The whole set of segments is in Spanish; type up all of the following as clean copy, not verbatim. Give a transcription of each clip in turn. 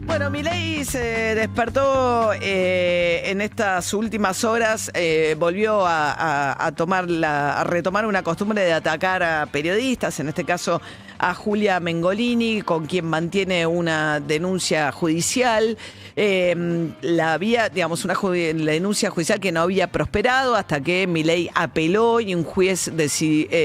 Bueno, Milei se despertó en estas últimas horas, volvió a retomar una costumbre de atacar a periodistas, en este caso a Julia Mengolini, con quien mantiene una denuncia judicial. La denuncia judicial que no había prosperado hasta que Milei apeló y un juez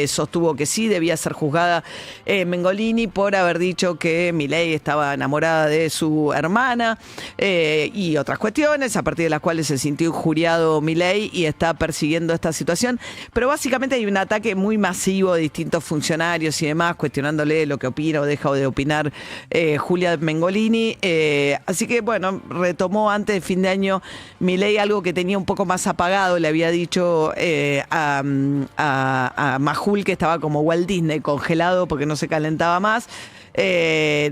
sostuvo que sí debía ser juzgada Mengolini por haber dicho que Milei estaba enamorada de su hermana y otras cuestiones, a partir de las cuales se sintió injuriado Milei y está persiguiendo esta situación. Pero básicamente hay un ataque muy masivo de distintos funcionarios y demás, cuestionándole lo que opina o deja de opinar Julia Mengolini. Así que, bueno, retomó antes de fin de año Milei algo que tenía un poco más apagado. Le había dicho a Majul que estaba como Walt Disney, congelado porque no se calentaba más.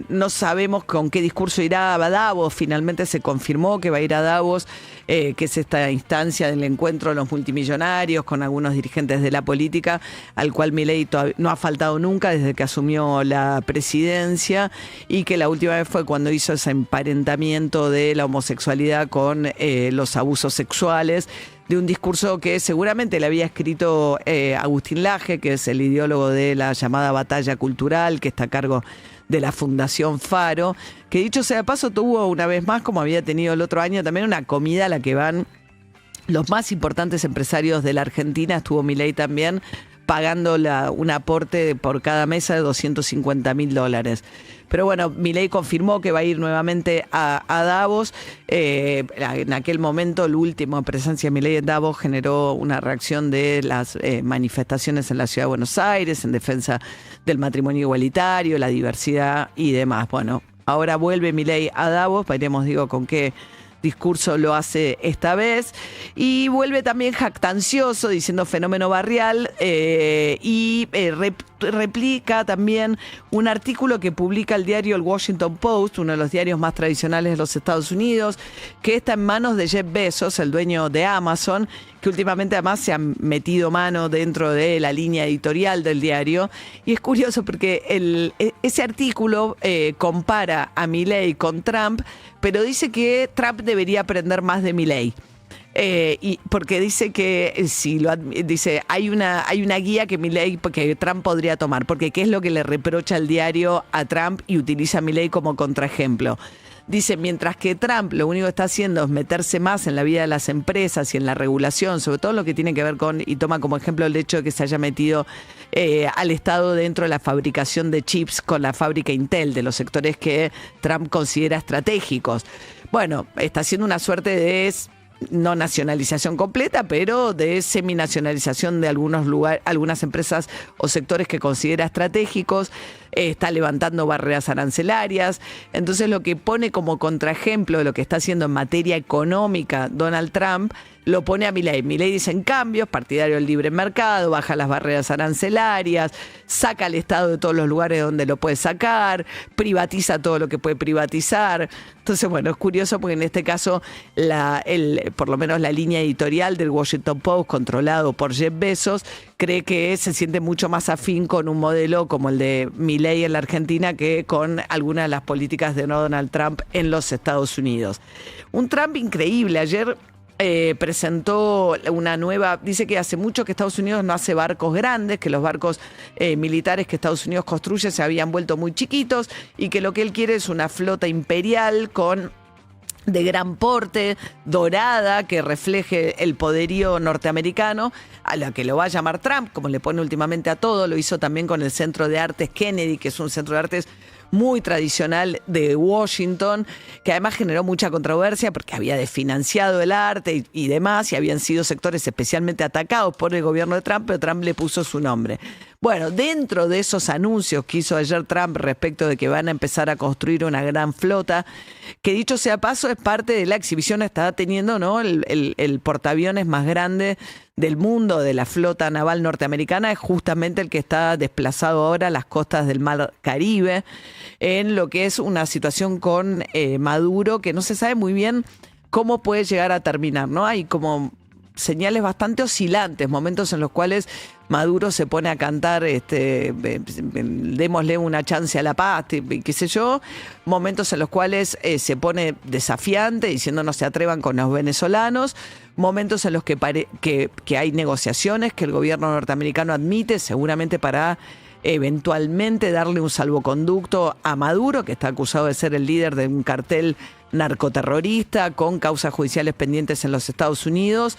No sabemos con qué discurso irá a Davos. Finalmente se confirmó que va a ir a Davos, que es esta instancia del encuentro de los multimillonarios con algunos dirigentes de la política, al cual Milei no ha faltado nunca desde que asumió la presidencia, y que la última vez fue cuando hizo ese emparentamiento de la homosexualidad con los abusos sexuales, de un discurso que seguramente le había escrito Agustín Laje, que es el ideólogo de la llamada batalla cultural, que está a cargo de la Fundación Faro, que dicho sea de paso tuvo una vez más, como había tenido el otro año, también una comida a la que van los más importantes empresarios de la Argentina. Estuvo Milei también pagando un aporte por cada mesa de $250.000. Pero bueno, Milei confirmó que va a ir nuevamente a Davos. En aquel momento, la última presencia de Milei en Davos generó una reacción de las manifestaciones en la ciudad de Buenos Aires en defensa del matrimonio igualitario, la diversidad y demás. Bueno, ahora vuelve Milei a Davos, veremos, con qué discurso lo hace esta vez, y vuelve también jactancioso diciendo fenómeno barrial, y replica también un artículo que publica el diario El Washington Post, uno de los diarios más tradicionales de los Estados Unidos, que está en manos de Jeff Bezos, el dueño de Amazon, que últimamente además se ha metido mano dentro de la línea editorial del diario. Y es curioso porque ese artículo compara a Milei con Trump, pero dice que Trump debería aprender más de Milei. Y porque dice que hay una guía que Trump podría tomar, porque qué es lo que le reprocha el diario a Trump y utiliza a Milei como contraejemplo. Dice, mientras que Trump lo único que está haciendo es meterse más en la vida de las empresas y en la regulación, sobre todo lo que tiene que ver con, y toma como ejemplo el hecho de que se haya metido al Estado dentro de la fabricación de chips con la fábrica Intel, de los sectores que Trump considera estratégicos. Bueno, está haciendo una suerte de no nacionalización completa, pero de seminacionalización de algunas empresas o sectores que considera estratégicos. Está levantando barreras arancelarias. Entonces, lo que pone como contraejemplo de lo que está haciendo en materia económica Donald Trump, lo pone a Milei. Milei dice, en cambio, es partidario del libre mercado, baja las barreras arancelarias, saca al Estado de todos los lugares donde lo puede sacar, privatiza todo lo que puede privatizar. Entonces, bueno, es curioso porque en este caso, por lo menos la línea editorial del Washington Post, controlado por Jeff Bezos, cree que se siente mucho más afín con un modelo como el de Milei en la Argentina que con algunas de las políticas de Donald Trump en los Estados Unidos. Un Trump increíble. Ayer presentó dice que hace mucho que Estados Unidos no hace barcos grandes, que los barcos militares que Estados Unidos construye se habían vuelto muy chiquitos y que lo que él quiere es una flota imperial de gran porte, dorada, que refleje el poderío norteamericano, a la que lo va a llamar Trump, como le pone últimamente a todo. Lo hizo también con el Centro de Artes Kennedy, que es un centro de artes muy tradicional de Washington, que además generó mucha controversia porque había desfinanciado el arte y demás, y habían sido sectores especialmente atacados por el gobierno de Trump, pero Trump le puso su nombre. Bueno, dentro de esos anuncios que hizo ayer Trump respecto de que van a empezar a construir una gran flota, que dicho sea paso es parte de la exhibición, está teniendo, ¿no?, el portaaviones más grande del mundo, de la flota naval norteamericana, es justamente el que está desplazado ahora a las costas del Mar Caribe, en lo que es una situación con Maduro que no se sabe muy bien cómo puede llegar a terminar, ¿no? Hay como señales bastante oscilantes, momentos en los cuales Maduro se pone a cantar, démosle una chance a la paz, qué sé yo, momentos en los cuales se pone desafiante, diciendo no se atrevan con los venezolanos, momentos en los que hay negociaciones que el gobierno norteamericano admite, seguramente para eventualmente darle un salvoconducto a Maduro, que está acusado de ser el líder de un cartel narcoterrorista con causas judiciales pendientes en los Estados Unidos,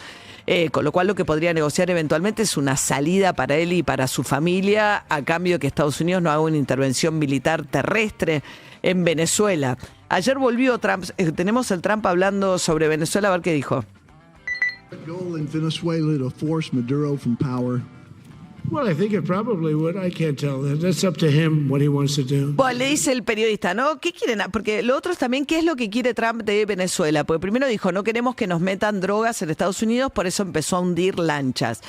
con lo cual lo que podría negociar eventualmente es una salida para él y para su familia a cambio de que Estados Unidos no haga una intervención militar terrestre en Venezuela. Ayer volvió Trump, tenemos el Trump hablando sobre Venezuela, a ver qué dijo. Goal in Venezuela to force Maduro from power. Well, I think it probably would. I can't tell. That's up to him what he wants to do. Bueno, le dice el periodista, ¿no? ¿Qué quieren? Porque lo otro es también, ¿qué es lo que quiere Trump de Venezuela? Porque primero dijo, no queremos que nos metan drogas en Estados Unidos, por eso empezó a hundir lanchas,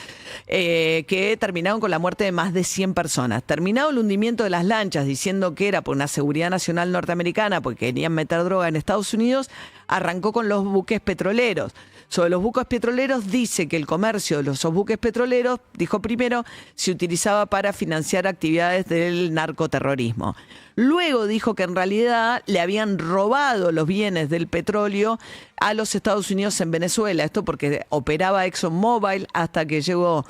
que terminaron con la muerte de más de 100 personas. Terminado el hundimiento de las lanchas, diciendo que era por una seguridad nacional norteamericana, porque querían meter droga en Estados Unidos, arrancó con los buques petroleros. Sobre los buques petroleros dice que el comercio de los buques petroleros, dijo primero, se utilizaba para financiar actividades del narcoterrorismo. Luego dijo que en realidad le habían robado los bienes del petróleo a los Estados Unidos en Venezuela. Esto porque operaba ExxonMobil hasta que llegó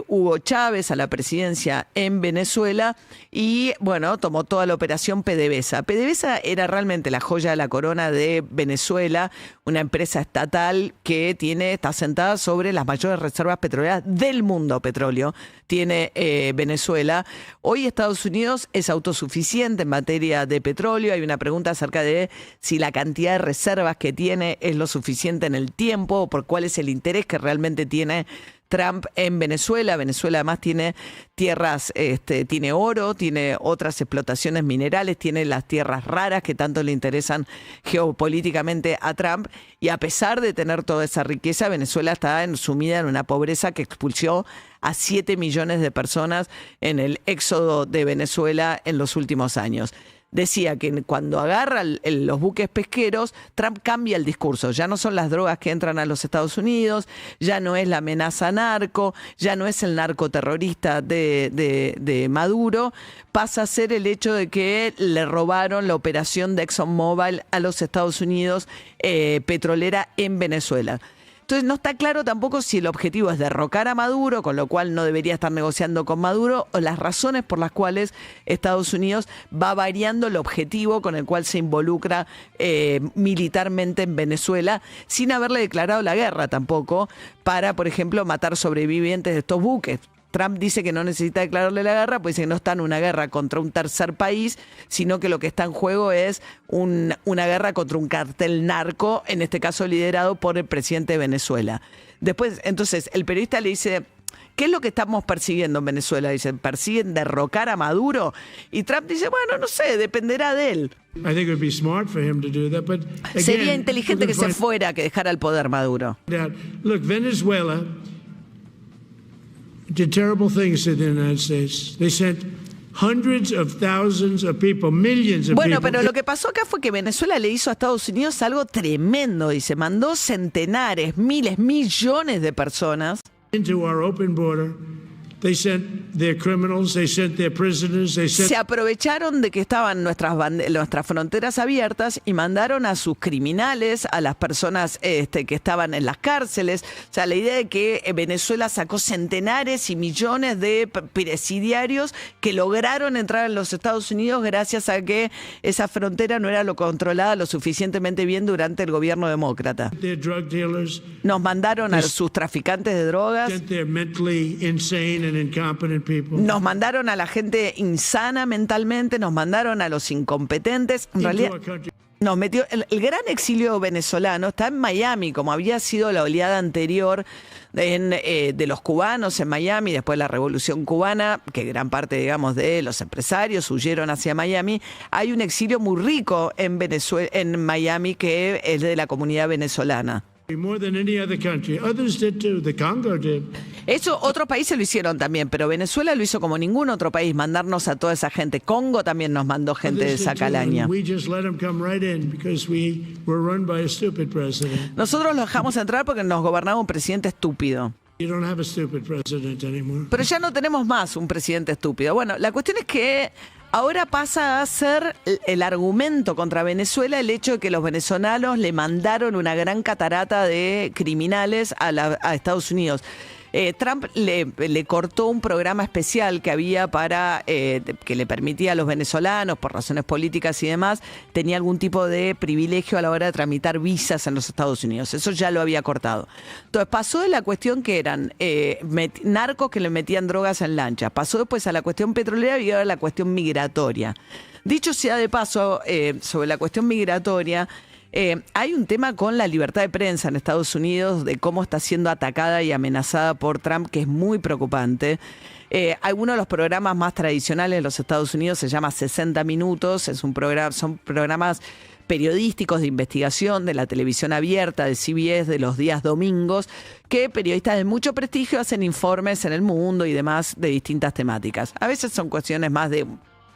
Hugo Chávez a la presidencia en Venezuela y, bueno, tomó toda la operación PDVSA. PDVSA era realmente la joya de la corona de Venezuela, una empresa estatal que está sentada sobre las mayores reservas petroleras del mundo petróleo. Tiene Venezuela. Hoy Estados Unidos es autosuficiente en materia de petróleo. Hay una pregunta acerca de si la cantidad de reservas que tiene es lo suficiente en el tiempo, o por cuál es el interés que realmente tiene Trump en Venezuela. Venezuela además tiene tierras, tiene oro, tiene otras explotaciones minerales, tiene las tierras raras que tanto le interesan geopolíticamente a Trump, y a pesar de tener toda esa riqueza, Venezuela está sumida en una pobreza que expulsó a 7 millones de personas en el éxodo de Venezuela en los últimos años. Decía que cuando agarra los buques pesqueros, Trump cambia el discurso. Ya no son las drogas que entran a los Estados Unidos, ya no es la amenaza narco, ya no es el narcoterrorista de Maduro. Pasa a ser el hecho de que le robaron la operación de ExxonMobil a los Estados Unidos, petrolera en Venezuela. Entonces no está claro tampoco si el objetivo es derrocar a Maduro, con lo cual no debería estar negociando con Maduro, o las razones por las cuales Estados Unidos va variando el objetivo con el cual se involucra militarmente en Venezuela, sin haberle declarado la guerra tampoco, para, por ejemplo, matar sobrevivientes de estos buques. Trump dice que no necesita declararle la guerra, pues dice que no está en una guerra contra un tercer país, sino que lo que está en juego es una guerra contra un cartel narco, en este caso liderado por el presidente de Venezuela. Después, entonces, el periodista le dice, ¿qué es lo que estamos persiguiendo en Venezuela? Dice, ¿persiguen derrocar a Maduro? Y Trump dice, bueno, no sé, dependerá de él. Sería inteligente que se fuera, que dejara el poder Maduro. Look, Venezuela did terrible things to the United States. They sent hundreds of thousands of people, millions of bueno, people. pero lo que pasó acá fue que Venezuela le hizo a Estados Unidos algo tremendo, dice, mandó centenares, miles, millones de personas into our open border. They sent their criminals, they sent their prisoners, they sent... Se aprovecharon de que estaban nuestras fronteras abiertas y mandaron a sus criminales, a las personas que estaban en las cárceles. O sea, la idea de que Venezuela sacó centenares y millones de presidiarios que lograron entrar en los Estados Unidos gracias a que esa frontera no era controlada lo suficientemente bien durante el gobierno demócrata. Their drug dealers, nos mandaron a sus traficantes de drogas. sent their mentally insane and incompetent people. Nos mandaron a la gente insana mentalmente, nos mandaron a los incompetentes. En realidad, nos metió el gran exilio venezolano está en Miami, como había sido la oleada anterior de los cubanos en Miami, después de la Revolución Cubana, que gran parte, digamos, de los empresarios huyeron hacia Miami. Hay un exilio muy rico en Venezuela, en Miami, que es de la comunidad venezolana. more than any other country. Others did too. The Congo did. Eso otros países lo hicieron también, pero Venezuela lo hizo como ningún otro país, mandarnos a toda esa gente. Congo también nos mandó gente de esa calaña. We just let them come right in because we were run by a stupid president. Nosotros los dejamos entrar porque nos gobernaba un presidente estúpido. You don't have a stupid president anymore. Pero ya no tenemos más un presidente estúpido. Bueno, la cuestión es que ahora pasa a ser el argumento contra Venezuela el hecho de que los venezolanos le mandaron una gran catarata de criminales a Estados Unidos. Trump le cortó un programa especial que había para que le permitía a los venezolanos, por razones políticas y demás, tenía algún tipo de privilegio a la hora de tramitar visas en los Estados Unidos. Eso ya lo había cortado. Entonces pasó de la cuestión que eran narcos que le metían drogas en lanchas, pasó después a la cuestión petrolera y ahora a la cuestión migratoria. Dicho sea de paso, sobre la cuestión migratoria, hay un tema con la libertad de prensa en Estados Unidos, de cómo está siendo atacada y amenazada por Trump, que es muy preocupante. Algunos de los programas más tradicionales de los Estados Unidos se llama 60 Minutos, son programas periodísticos de investigación de la televisión abierta, de CBS, de los días domingos, que periodistas de mucho prestigio hacen informes en El Mundo y demás de distintas temáticas. A veces son cuestiones más de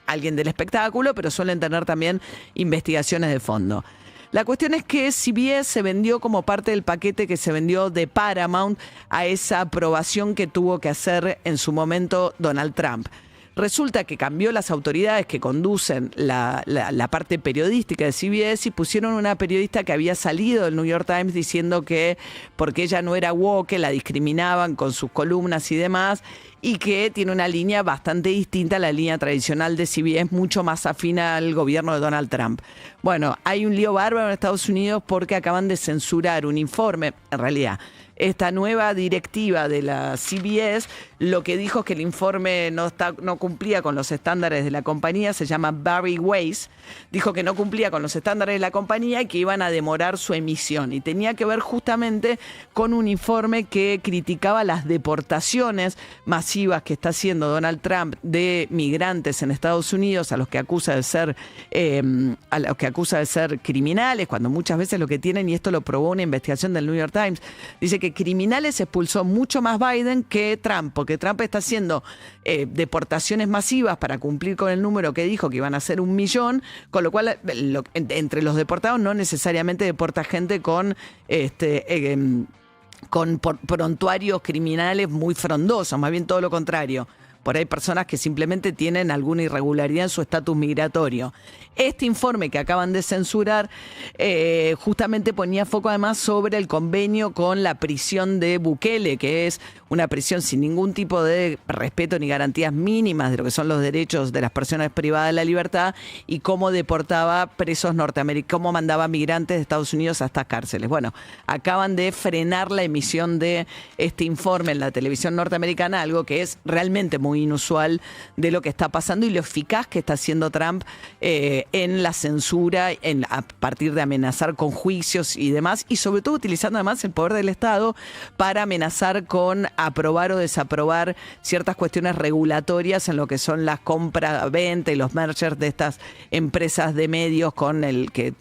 alguien del espectáculo, pero suelen tener también investigaciones de fondo. La cuestión es que CBS se vendió como parte del paquete que se vendió de Paramount a esa aprobación que tuvo que hacer en su momento Donald Trump. Resulta que cambió las autoridades que conducen la parte periodística de CBS y pusieron una periodista que había salido del New York Times diciendo que porque ella no era woke, la discriminaban con sus columnas y demás, y que tiene una línea bastante distinta a la línea tradicional de CBS, mucho más afina al gobierno de Donald Trump. Bueno, hay un lío bárbaro en Estados Unidos porque acaban de censurar un informe, en realidad, esta nueva directiva de la CBS, lo que dijo es que el informe no cumplía con los estándares de la compañía, se llama Barry Weiss, dijo que no cumplía con los estándares de la compañía y que iban a demorar su emisión. Y tenía que ver justamente con un informe que criticaba las deportaciones masivas que está haciendo Donald Trump de migrantes en Estados Unidos, a los que acusa de ser criminales, cuando muchas veces lo que tienen, y esto lo probó una investigación del New York Times, dice que criminales expulsó mucho más Biden que Trump, porque Trump está haciendo deportaciones masivas para cumplir con el número que dijo que iban a ser 1 millón, con lo cual entre los deportados no necesariamente deporta gente con prontuarios criminales muy frondosos, más bien todo lo contrario. Por ahí hay personas que simplemente tienen alguna irregularidad en su estatus migratorio. Este informe que acaban de censurar justamente ponía foco además sobre el convenio con la prisión de Bukele, que es una prisión sin ningún tipo de respeto ni garantías mínimas de lo que son los derechos de las personas privadas de la libertad, y cómo deportaba presos norteamericanos, cómo mandaba migrantes de Estados Unidos a estas cárceles. Bueno, acaban de frenar la emisión de este informe en la televisión norteamericana, algo que es realmente muy inusual de lo que está pasando y lo eficaz que está haciendo Trump en la censura, a partir de amenazar con juicios y demás, y sobre todo utilizando además el poder del Estado para amenazar con aprobar o desaprobar ciertas cuestiones regulatorias en lo que son las compra-venta y los mergers de estas empresas de medios con el que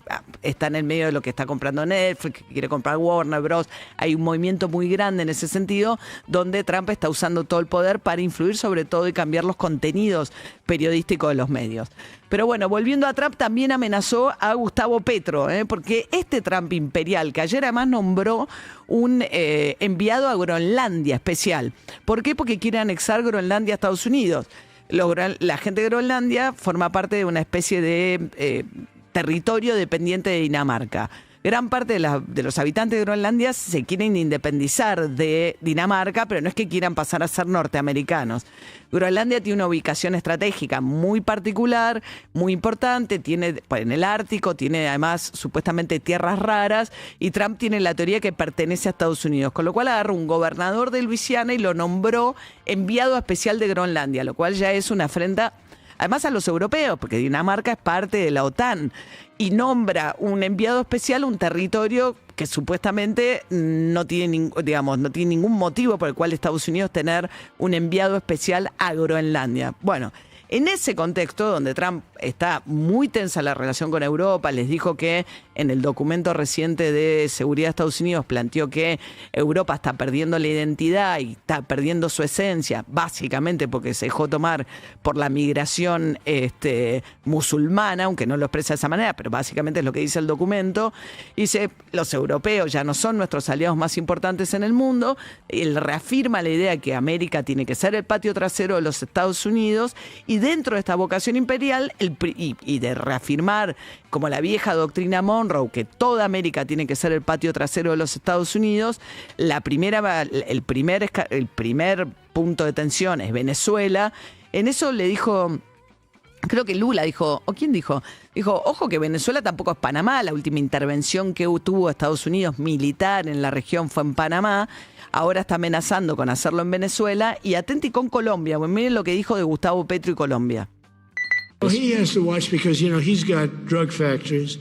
está en el medio de lo que está comprando Netflix, que quiere comprar Warner Bros. Hay un movimiento muy grande en ese sentido, donde Trump está usando todo el poder para influir sobre todo y cambiar los contenidos periodísticos de los medios. Pero bueno, volviendo a Trump, también amenazó a Gustavo Petro, porque este Trump imperial, que ayer además nombró un enviado a Groenlandia especial. ¿Por qué? Porque quiere anexar Groenlandia a Estados Unidos. La gente de Groenlandia forma parte de una especie de territorio dependiente de Dinamarca. Gran parte de los habitantes de Groenlandia se quieren independizar de Dinamarca, pero no es que quieran pasar a ser norteamericanos. Groenlandia tiene una ubicación estratégica muy particular, muy importante, tiene en el Ártico, tiene además supuestamente tierras raras, y Trump tiene la teoría que pertenece a Estados Unidos, con lo cual agarró un gobernador de Luisiana y lo nombró enviado especial de Groenlandia, lo cual ya es una afrenta además a los europeos, porque Dinamarca es parte de la OTAN, y nombra un enviado especial a un territorio que supuestamente no tiene ningún motivo por el cual Estados Unidos tener un enviado especial a Groenlandia. Bueno, en ese contexto donde Trump está muy tensa la relación con Europa. Les dijo que en el documento reciente de seguridad de Estados Unidos planteó que Europa está perdiendo la identidad y está perdiendo su esencia, básicamente porque se dejó tomar por la migración musulmana, aunque no lo expresa de esa manera, pero básicamente es lo que dice el documento. Dice, los europeos ya no son nuestros aliados más importantes en el mundo. Él reafirma la idea de que América tiene que ser el patio trasero de los Estados Unidos, y dentro de esta vocación imperial y de reafirmar como la vieja doctrina Monroe, que toda América tiene que ser el patio trasero de los Estados Unidos, el primer punto de tensión es Venezuela. En eso le dijo, creo que Lula dijo, ¿o quién dijo? Dijo, ojo que Venezuela tampoco es Panamá. La última intervención que tuvo Estados Unidos militar en la región fue en Panamá. Ahora está amenazando con hacerlo en Venezuela. Y atenti con Colombia. Bueno, miren lo que dijo de Gustavo Petro y Colombia. Well, he has to watch because, he's got drug factories.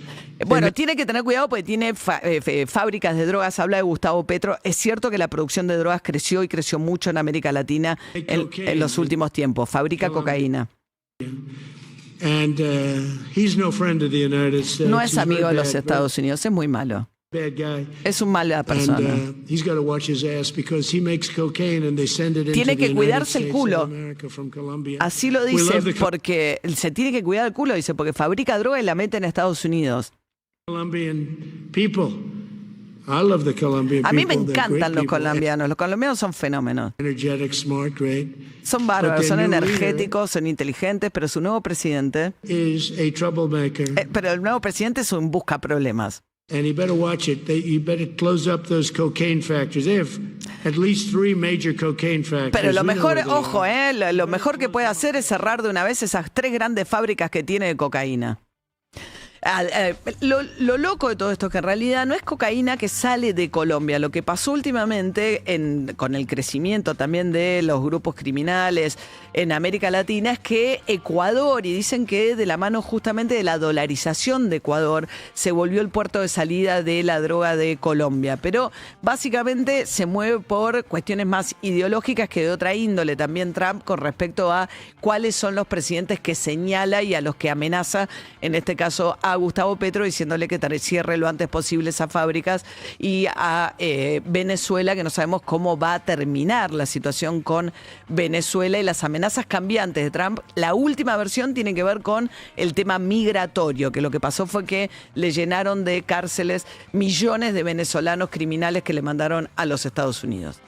Bueno, tiene que tener cuidado porque tiene fábricas de drogas. Habla de Gustavo Petro. Es cierto que la producción de drogas creció y creció mucho en América Latina en los últimos tiempos. Fabrica cocaína. And he's no friend of the United States. No es amigo de los Estados Unidos, es muy malo. Bad guy. Es un mala persona. And he's got to watch his ass because he makes cocaine and they send it into Tiene que the cuidarse United el culo. States of America from Colombia. Así lo We dice love the porque se tiene que cuidar el culo, dice, porque fabrica droga y la mete en Estados Unidos. Colombian people. I love the Colombian A mí me people. They're encantan great los people. colombianos. Los colombianos son fenómenos. Energetic, smart, great. Son bárbaros, But son their new energéticos, son inteligentes, pero su nuevo presidente... is a troublemaker. Pero el nuevo presidente es un busca problemas. And you better watch it. You better close up those cocaine factories. They have at least 3 major cocaine factories. Pero lo We know mejor, where they ojo, are. lo mejor que puede hacer es cerrar de una vez esas 3 grandes fábricas que tiene de cocaína. Lo loco de todo esto es que en realidad no es cocaína que sale de Colombia. Lo que pasó últimamente con el crecimiento también de los grupos criminales en América Latina es que Ecuador, y dicen que de la mano justamente de la dolarización de Ecuador, se volvió el puerto de salida de la droga de Colombia. Pero básicamente se mueve por cuestiones más ideológicas que de otra índole también Trump con respecto a cuáles son los presidentes que señala y a los que amenaza, en este caso a Gustavo Petro, diciéndole que cierre lo antes posible esas fábricas, y a Venezuela, que no sabemos cómo va a terminar la situación con Venezuela y las amenazas cambiantes de Trump. La última versión tiene que ver con el tema migratorio, que lo que pasó fue que le llenaron de cárceles millones de venezolanos criminales que le mandaron a los Estados Unidos.